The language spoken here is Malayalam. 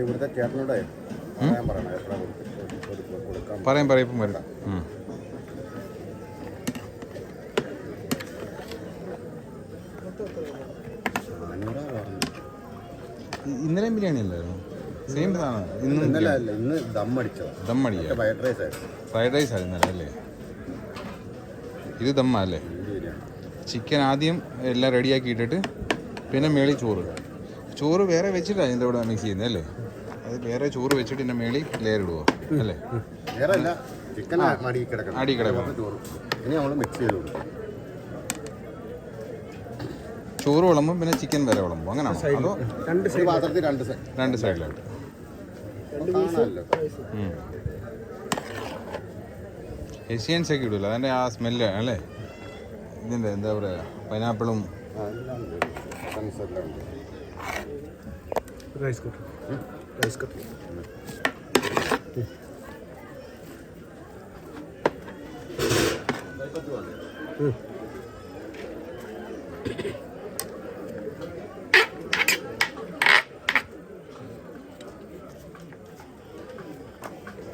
ഇവിടുത്തെ ചേട്ടനോടെ പറയാം ഇപ്പം വരാം. ഇന്നലെയും ബിരിയാണി അല്ലായിരുന്നു? സെയിം സാധനം. ഇന്ന് ദമ്മടിക്കുക. ഫ്രൈഡ് റൈസ് ആണ് ഇന്നലെ അല്ലേ? ഇത് ദമ്മ അല്ലേ? ചിക്കൻ ആദ്യം എല്ലാം റെഡിയാക്കി ഇട്ടിട്ട് പിന്നെ മേളിൽ ചോറ് വേറെ വെച്ചിട്ടാണ് ഇതിൻ്റെ കൂടെ മിക്സ് ചെയ്യുന്നത് അല്ലേ? അത് വേറെ ചോറ് വെച്ചിട്ട് ഇതിൻ്റെ മേളിൽ ലെയർ ഇടുവോ അല്ലേ? അടി കിടക്കണം. ചോറ് വിളമ്പും പിന്നെ ചിക്കൻ വരെ വിളമ്പും അങ്ങനെയാണോ? അതോ രണ്ട് സൈഡിലായിട്ട്? എഷ്യൻസ് ഒക്കെ ഇടുമല്ലോ, അതിൻ്റെ ആ സ്മെല്ല് അല്ലേ? ഇതിൻ്റെ എന്താ പറയുക, പൈനാപ്പിളും റൈസ് കട്ട്.